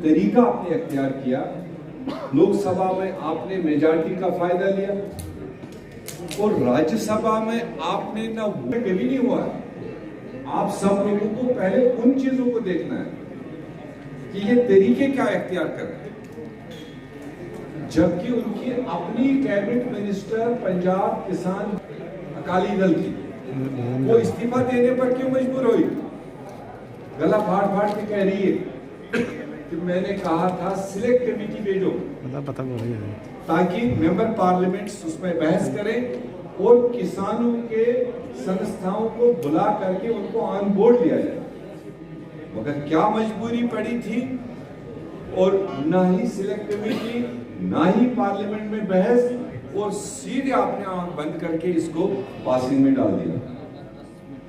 तरीका आपने अख्तियार किया, लोकसभा में आपने मेजॉरिटी का फायदा लिया और राज्यसभा में आपने ना कभी नहीं हुआ। आप सब लोगों को पहले उन चीजों को देखना है कि ये तरीके क्या अख्तियार कर रहे हैं, जबकि उनकी अपनी कैबिनेट मिनिस्टर पंजाब किसान अकाली दल की वो इस्तीफा देने पर क्यों मजबूर हुई? गला फाड़ फाड़ के कह रही है कि मैंने कहा था सिलेक्ट कमेटी भेजो ताकि मेंबर पार्लियामेंट्स उसमें बहस करें और किसानों के संस्थाओं को बुला करके उनको ऑन बोर्ड लिया जाए। मगर क्या मजबूरी पड़ी थी, और ना ही सिलेक्ट कमेटी ना ही पार्लियामेंट में बहस, और सीधे आपने आंख बंद करके इसको पासिंग में डाल दिया।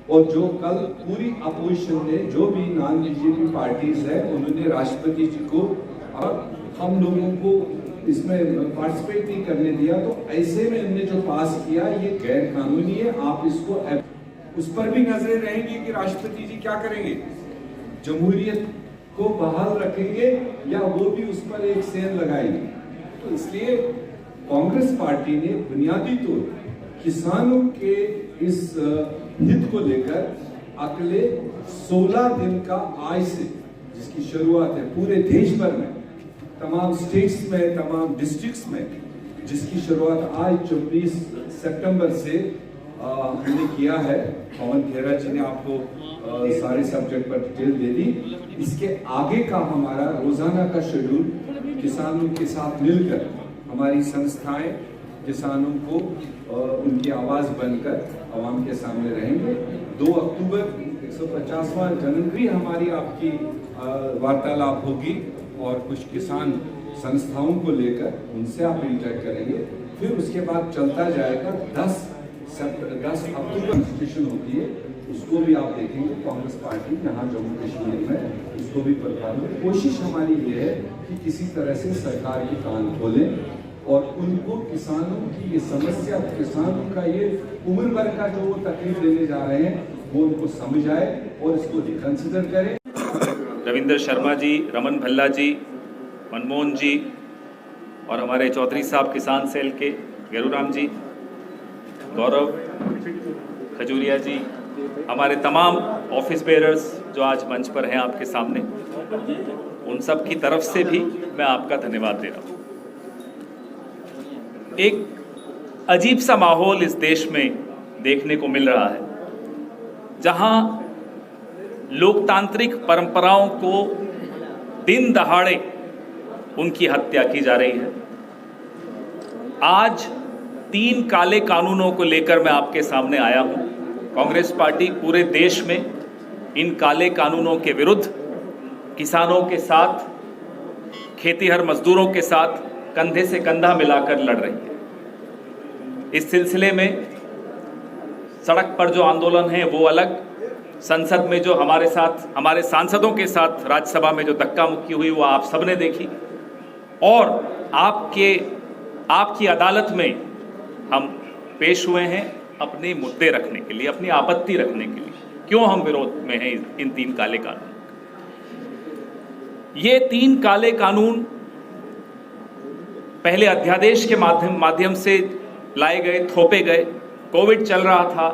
और जो कल पूरी अपोजिशन ने, जो भी नॉन बीजेपी पार्टीज है, उन्होंने राष्ट्रपति जी को और हम लोगों को इसमें पार्टिसिपेट नहीं करने दिया। तो ऐसे में हमने जो पास किया ये गैर कानूनी है। आप इसको उस पर भी नजरें रहेंगी कि राष्ट्रपति जी क्या करेंगे, जमहूरियत को बहाल रखेंगे या वो भी उस पर एक सेल लगाएंगे। तो इसलिए कांग्रेस पार्टी ने बुनियादी तौर किसानों के इस हित को लेकर अगले 16 दिन का आज से, जिसकी शुरुआत है पूरे देश भर में, तमाम स्टेट्स में, तमाम डिस्ट्रिक्ट्स में, जिसकी शुरुआत आज 24 सितंबर से हमने किया है। पवन खेरा जी ने आपको सारे सब्जेक्ट पर डिटेल दे दी। इसके आगे का हमारा रोजाना का शेड्यूल किसानों के साथ मिलकर हमारी संस्थाएं किसानों को उनकी आवाज बनकर आवाम के सामने रहेंगे। 2 अक्टूबर 150वां जन्मदिन हमारी आपकी वार्तालाप होगी और कुछ किसान संस्थाओं को लेकर उनसे आप इंटरेक्ट करेंगे। फिर उसके बाद चलता जाएगा 10 अक्टूबर सेशन होती है, उसको भी आप देखेंगे। कांग्रेस पार्टी यहाँ जम्मू कश्मीर में उसको भी प्रधान में कोशिश हमारी ये है कि किसी तरह से सरकार के कान खोलें और उनको किसानों की ये समस्या, किसानों का ये उम्र भर का जो वो तकलीफ लेने जा रहे हैं, वो उनको समझ आए और इसको रिकंसिडर करें। रविंद्र शर्मा जी, रमन भल्ला जी, मनमोहन जी और हमारे चौधरी साहब किसान सेल के गेरूराम जी, गौरव खजूरिया जी, हमारे तमाम ऑफिस बेयरर्स जो आज मंच पर हैं आपके सामने, उन सब की तरफ से भी मैं आपका धन्यवाद दे रहा हूँ। एक अजीब सा माहौल इस देश में देखने को मिल रहा है, जहां लोकतांत्रिक परंपराओं को दिन दहाड़े उनकी हत्या की जा रही है। आज 3 काले कानूनों को लेकर मैं आपके सामने आया हूं। कांग्रेस पार्टी पूरे देश में इन काले कानूनों के विरुद्ध किसानों के साथ, खेतीहर मजदूरों के साथ कंधे से कंधा मिलाकर लड़ रही है। इस सिलसिले में सड़क पर जो आंदोलन है वो अलग, संसद में जो हमारे साथ, हमारे सांसदों के साथ राज्यसभा में जो धक्का मुक्की हुई वो आप सबने देखी, और आपकी अदालत में हम पेश हुए हैं अपने मुद्दे रखने के लिए, अपनी आपत्ति रखने के लिए, क्यों हम विरोध में हैं इन 3 काले कानून। ये 3 काले कानून पहले अध्यादेश के माध्यम से लाए गए, थोपे गए। कोविड चल रहा था,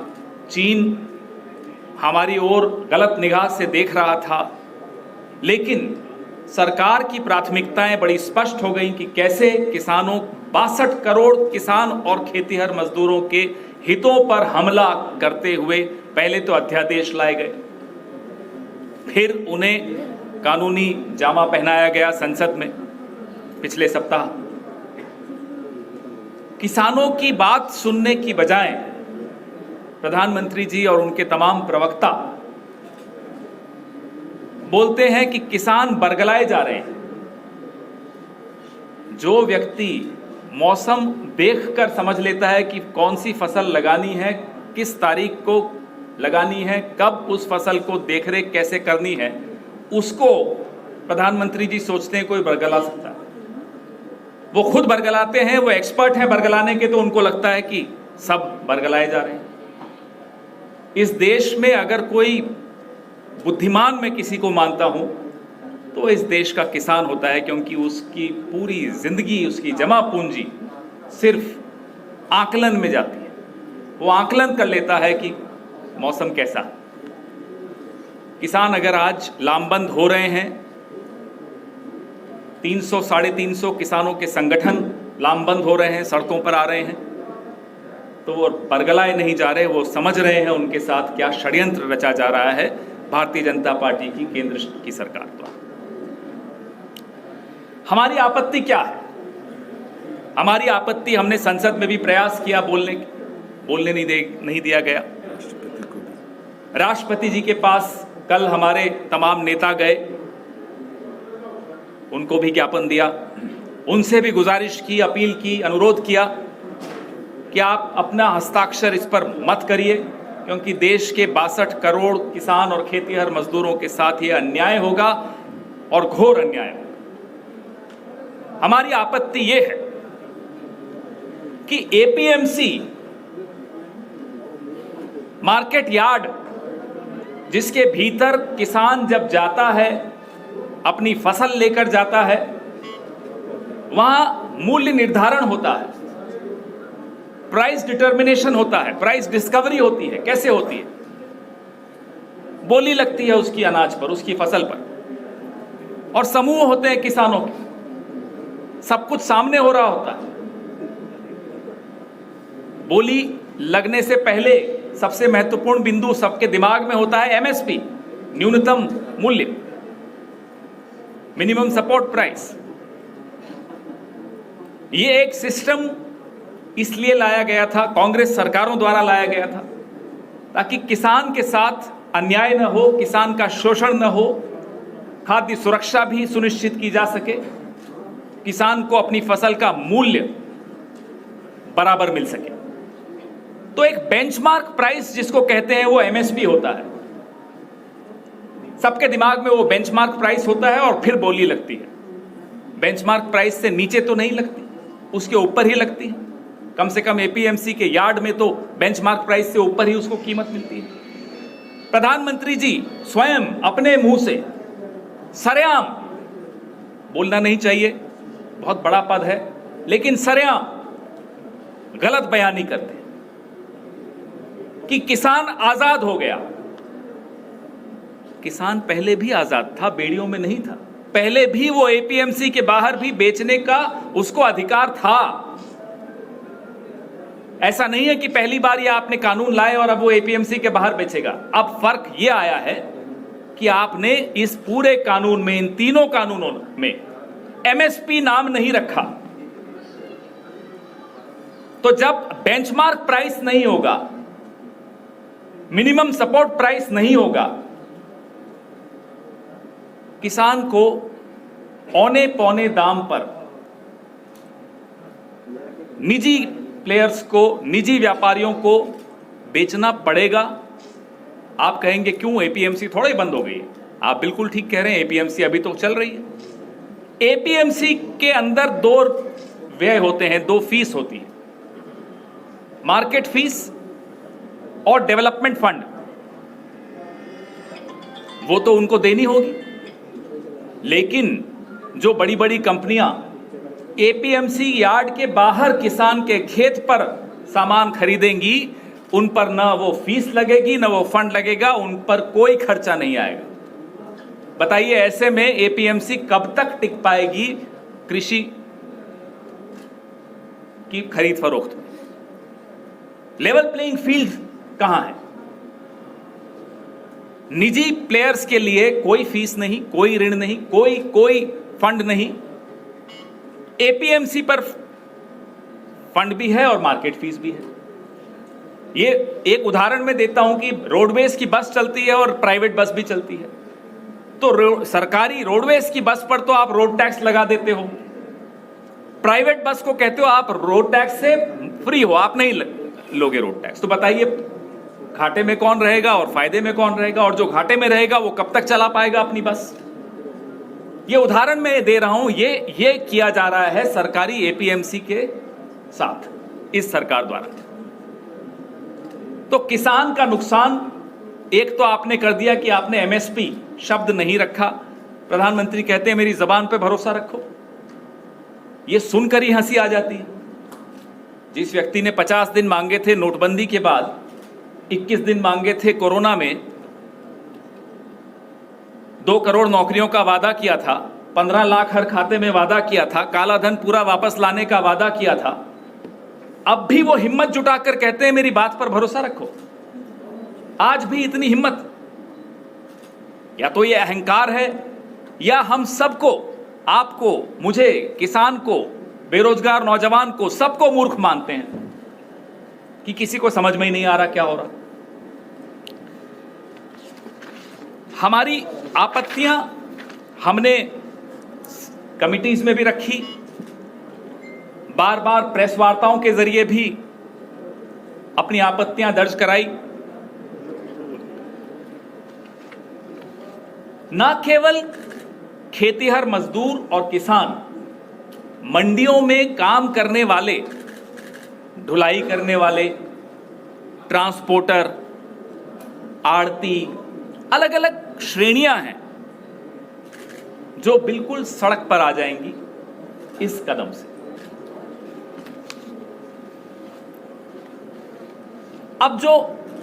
चीन हमारी ओर गलत निगाह से देख रहा था, लेकिन सरकार की प्राथमिकताएं बड़ी स्पष्ट हो गई कि कैसे किसानों, 62 करोड़ किसान और खेतीहर मजदूरों के हितों पर हमला करते हुए पहले तो अध्यादेश लाए गए, फिर उन्हें कानूनी जामा पहनाया गया संसद में पिछले सप्ताह। किसानों की बात सुनने की बजाय प्रधानमंत्री जी और उनके तमाम प्रवक्ता बोलते हैं कि किसान बरगलाए जा रहे हैं। जो व्यक्ति मौसम देखकर समझ लेता है कि कौन सी फसल लगानी है, किस तारीख को लगानी है, कब उस फसल को देखरेख कैसे करनी है, उसको प्रधानमंत्री जी सोचते हैं कोई बरगला सकता है। वो खुद बरगलाते हैं, वो एक्सपर्ट हैं बरगलाने के, तो उनको लगता है कि सब बरगलाए जा रहे हैं। इस देश में अगर कोई बुद्धिमान मैं किसी को मानता हूं तो इस देश का किसान होता है, क्योंकि उसकी पूरी जिंदगी, उसकी जमा पूंजी सिर्फ आकलन में जाती है। वो आकलन कर लेता है कि मौसम कैसा है। किसान अगर आज लामबंद हो रहे हैं, 300 350 किसानों के संगठन लामबंद हो रहे हैं, सड़कों पर आ रहे हैं, तो वो बरगलाए नहीं जा रहे, वो समझ रहे हैं उनके साथ क्या षड्यंत्र रचा जा रहा है भारतीय जनता पार्टी की केंद्र की सरकार द्वारा। हमारी आपत्ति क्या है? हमारी आपत्ति, हमने संसद में भी प्रयास किया, बोलने नहीं दिया गया। राष्ट्रपति जी के पास कल हमारे तमाम नेता गए, उनको भी ज्ञापन दिया, उनसे भी गुजारिश की, अपील की, अनुरोध किया कि आप अपना हस्ताक्षर इस पर मत करिए, क्योंकि देश के 62 करोड़ किसान और खेतीहर मजदूरों के साथ ये अन्याय होगा और घोर अन्याय होगा। हमारी आपत्ति ये है कि एपीएमसी मार्केट यार्ड, जिसके भीतर किसान जब जाता है, अपनी फसल लेकर जाता है, वहां मूल्य निर्धारण होता है, प्राइस डिटर्मिनेशन होता है, प्राइस डिस्कवरी होती है। कैसे होती है? बोली लगती है उसकी अनाज पर, उसकी फसल पर, और समूह होते हैं किसानों के, सब कुछ सामने हो रहा होता है। बोली लगने से पहले सबसे महत्वपूर्ण बिंदु सबके दिमाग में होता है एमएसपी, न्यूनतम मूल्य, मिनिमम सपोर्ट प्राइस। ये एक सिस्टम इसलिए लाया गया था, कांग्रेस सरकारों द्वारा लाया गया था, ताकि किसान के साथ अन्याय न हो, किसान का शोषण न हो, खाद्य सुरक्षा भी सुनिश्चित की जा सके, किसान को अपनी फसल का मूल्य बराबर मिल सके। तो एक बेंचमार्क प्राइस जिसको कहते हैं, वो एमएसपी होता है। सबके दिमाग में वो बेंचमार्क प्राइस होता है और फिर बोली लगती है। बेंचमार्क प्राइस से नीचे तो नहीं लगती, उसके ऊपर ही लगती है। कम से कम एपीएमसी के यार्ड में तो बेंचमार्क प्राइस से ऊपर ही उसको कीमत मिलती है। प्रधानमंत्री जी स्वयं अपने मुंह से सरेआम, बोलना नहीं चाहिए, बहुत बड़ा पद है, लेकिन सरेआम गलत बयानी करते हैं कि किसान आजाद हो गया। किसान पहले भी आजाद था, बेड़ियों में नहीं था। पहले भी वो एपीएमसी के बाहर भी बेचने का उसको अधिकार था। ऐसा नहीं है कि पहली बार ये आपने कानून लाए और अब वो एपीएमसी के बाहर बेचेगा। अब फर्क ये आया है कि आपने इस पूरे कानून में, इन तीनों कानूनों में एमएसपी नाम नहीं रखा। तो जब बेंचमार्क प्राइस नहीं होगा, मिनिमम सपोर्ट प्राइस नहीं होगा, किसान को औने पौने दाम पर निजी प्लेयर्स को, निजी व्यापारियों को बेचना पड़ेगा। आप कहेंगे क्यों, एपीएमसी थोड़ा ही बंद हो गई है। आप बिल्कुल ठीक कह रहे हैं, एपीएमसी अभी तो चल रही है। एपीएमसी के अंदर दो व्यय होते हैं, दो फीस होती है, मार्केट फीस और डेवलपमेंट फंड। वो तो उनको देनी होगी, लेकिन जो बड़ी बड़ी कंपनियां एपीएमसी यार्ड के बाहर किसान के खेत पर सामान खरीदेंगी, उन पर ना वो फीस लगेगी, ना वो फंड लगेगा, उन पर कोई खर्चा नहीं आएगा। बताइए, ऐसे में एपीएमसी कब तक टिक पाएगी कृषि की खरीद फरोख्त में? लेवल प्लेइंग फील्ड कहां है? निजी प्लेयर्स के लिए कोई फीस नहीं, कोई ऋण नहीं, कोई फंड नहीं। एपीएमसी पर फंड भी है और मार्केट फीस भी है। ये एक उदाहरण मैं देता हूं कि रोडवेज की बस चलती है और प्राइवेट बस भी चलती है। तो सरकारी रोडवेज की बस पर तो आप रोड टैक्स लगा देते हो, प्राइवेट बस को कहते हो आप रोड टैक्स से फ्री हो, आप नहीं लोगे रोड टैक्स। तो बताइए, घाटे में कौन रहेगा और फायदे में कौन रहेगा? और जो घाटे में रहेगा वो कब तक चला पाएगा अपनी बस? ये उदाहरण मैं दे रहा हूं, ये किया जा रहा है सरकारी एपीएमसी के साथ इस सरकार द्वारा। तो किसान का नुकसान एक तो आपने कर दिया कि आपने एमएसपी शब्द नहीं रखा, प्रधानमंत्री कहते हैं मेरी जबान पे भरोसा रखो। ये सुनकर ही हंसी आ जाती है। जिस व्यक्ति ने 50 दिन मांगे थे नोटबंदी के बाद, 21 दिन मांगे थे कोरोना में, 2 करोड़ नौकरियों का वादा किया था, 15 लाख हर खाते में वादा किया था, काला धन पूरा वापस लाने का वादा किया था, अब भी वो हिम्मत जुटाकर कहते हैं मेरी बात पर भरोसा रखो। आज भी इतनी हिम्मत, या तो ये अहंकार है या हम सबको, आपको, मुझे, किसान को, बेरोजगार नौजवान को, सबको मूर्ख मानते हैं कि किसी को समझ में ही नहीं आ रहा क्या हो रहा। हमारी आपत्तियां हमने कमिटीज में भी रखी, बार बार प्रेस वार्ताओं के जरिए भी अपनी आपत्तियां दर्ज कराई। न केवल खेतीहर मजदूर और किसान, मंडियों में काम करने वाले, ढुलाई करने वाले, ट्रांसपोर्टर, आड़ती, अलग अलग श्रेणियां हैं जो बिल्कुल सड़क पर आ जाएंगी इस कदम से। अब जो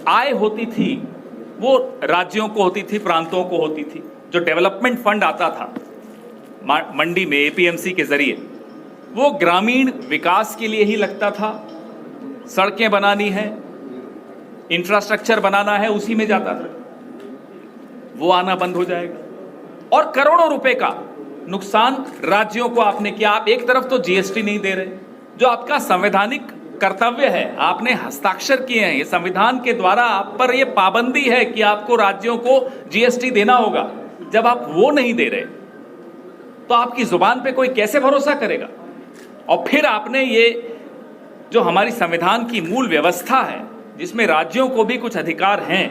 आय होती थी वो राज्यों को होती थी, प्रांतों को होती थी। जो डेवलपमेंट फंड आता था मंडी में एपीएमसी के जरिए, वो ग्रामीण विकास के लिए ही लगता था। सड़कें बनानी है, इंफ्रास्ट्रक्चर बनाना है, उसी में जाता था। वो आना बंद हो जाएगा और करोड़ों रुपए का नुकसान राज्यों को आपने किया। आप एक तरफ तो जीएसटी नहीं दे रहे, जो आपका संवैधानिक कर्तव्य है, आपने हस्ताक्षर किए हैं, ये संविधान के द्वारा आप पर ये पाबंदी है कि आपको राज्यों को जीएसटी देना होगा। जब आप वो नहीं दे रहे तो आपकी जुबान पे कोई कैसे भरोसा करेगा? और फिर आपने ये जो हमारी संविधान की मूल व्यवस्था है, जिसमें राज्यों को भी कुछ अधिकार हैं,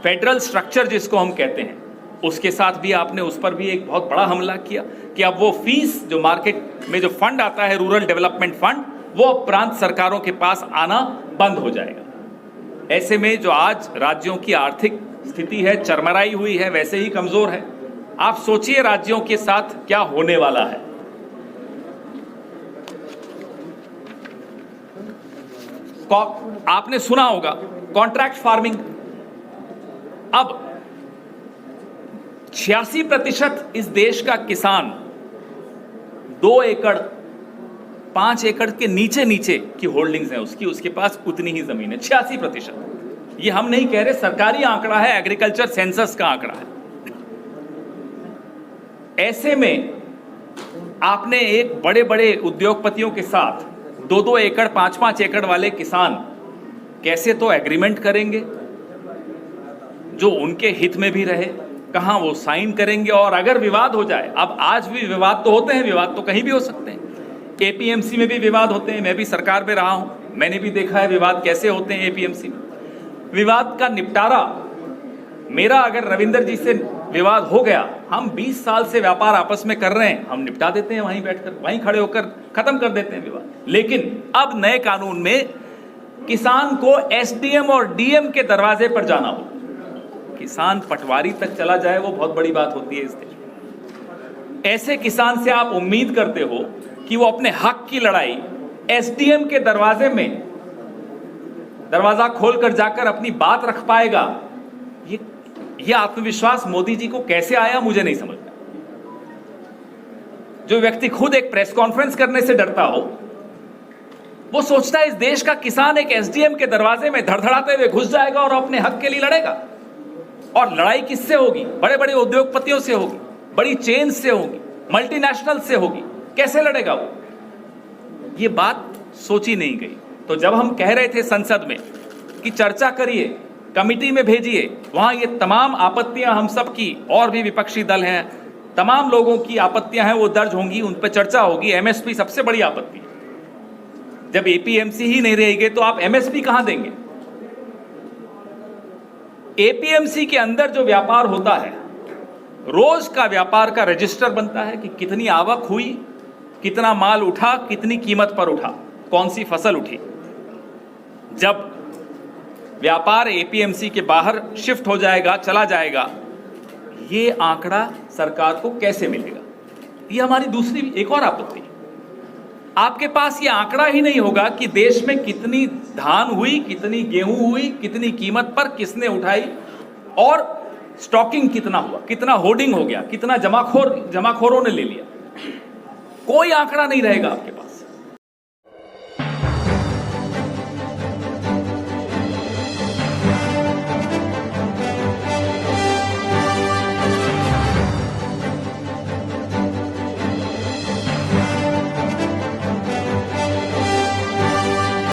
फेडरल स्ट्रक्चर जिसको हम कहते हैं, उसके साथ भी आपने उस पर भी एक बहुत बड़ा हमला किया कि अब वो फीस जो मार्केट में जो फंड आता है, रूरल डेवलपमेंट फंड, वो प्रांत सरकारों के पास आना बंद हो जाएगा। ऐसे में जो आज राज्यों की आर्थिक स्थिति है, चरमराई हुई है, वैसे ही कमजोर है। आप सोचिए राज्यों के साथ क्या होने वाला है। आपने सुना होगा कॉन्ट्रैक्ट फार्मिंग। अब 86% इस देश का किसान 2 एकड़ 5 एकड़ के नीचे नीचे की होल्डिंग्स है उसके पास उतनी ही जमीन है। 86%। ये हम नहीं कह रहे, सरकारी आंकड़ा है, एग्रीकल्चर सेंसस का आंकड़ा है। ऐसे में आपने एक बड़े बड़े उद्योगपतियों के साथ 2-2 एकड़ 5-5 एकड़ वाले किसान कैसे तो एग्रीमेंट करेंगे जो उनके हित में भी रहे, कहां वो साइन करेंगे। और अगर विवाद हो जाए, अब आज भी विवाद तो होते हैं, विवाद तो कहीं भी हो सकते हैं, एपीएमसी में भी विवाद होते हैं। मैं भी सरकार में रहा हूं, मैंने भी देखा है विवाद कैसे होते हैं एपीएमसी में। विवाद का निपटारा, मेरा अगर रविंदर जी से विवाद हो गया, हम 20 साल से व्यापार आपस में कर रहे हैं, हम निपटा देते हैं वहीं बैठकर, वहीं खड़े होकर खत्म कर देते हैं विवाद। लेकिन अब नए कानून में किसान को एसडीएम और डीएम के दरवाजे पर जाना हो, किसान पटवारी तक चला जाए, वो बहुत बड़ी बात होती है इस देश में। ऐसे किसान से आप उम्मीद करते हो कि वो अपने हक की लड़ाई एसडीएम के दरवाजे में दरवाजा खोलकर जाकर अपनी बात रख पाएगा? ये आत्मविश्वास मोदी जी को कैसे आया, मुझे नहीं समझ में। जो व्यक्ति खुद एक प्रेस कॉन्फ्रेंस करने से डरता हो, वो सोचता है इस देश का किसान एक एसडीएम के दरवाजे में धड़धड़ाते हुए घुस जाएगा और अपने हक के लिए लड़ेगा। और लड़ाई किससे होगी? बड़े बड़े उद्योगपतियों से होगी, बड़ी चेन से होगी, मल्टीनेशनल से होगी। कैसे लड़ेगा वो? ये बात सोची नहीं गई। तो जब हम कह रहे थे संसद में कि चर्चा करिए, कमिटी में भेजिए, वहां ये तमाम आपत्तियां हम सब की, और भी विपक्षी दल हैं, तमाम लोगों की आपत्तियां हैं, वो दर्ज होंगी, उन पर चर्चा होगी। एमएसपी सबसे बड़ी आपत्ति है। जब एपीएमसी ही नहीं रहेगी तो आप एमएसपी कहां देंगे? एपीएमसी के अंदर जो व्यापार होता है, रोज का व्यापार का रजिस्टर बनता है कि कितनी आवक हुई, कितना माल उठा, कितनी कीमत पर उठा, कौन सी फसल उठी। जब व्यापार एपीएमसी के बाहर शिफ्ट हो जाएगा, चला जाएगा, ये आंकड़ा सरकार को कैसे मिलेगा? ये हमारी दूसरी एक और आपत्ति है। आपके पास ये आंकड़ा ही नहीं होगा कि देश में कितनी धान हुई, कितनी गेहूं हुई, कितनी कीमत पर किसने उठाई, और स्टॉकिंग कितना हुआ, कितना होर्डिंग हो गया, कितना जमाखोरों ने ले लिया। कोई आंकड़ा नहीं रहेगा आपके पास।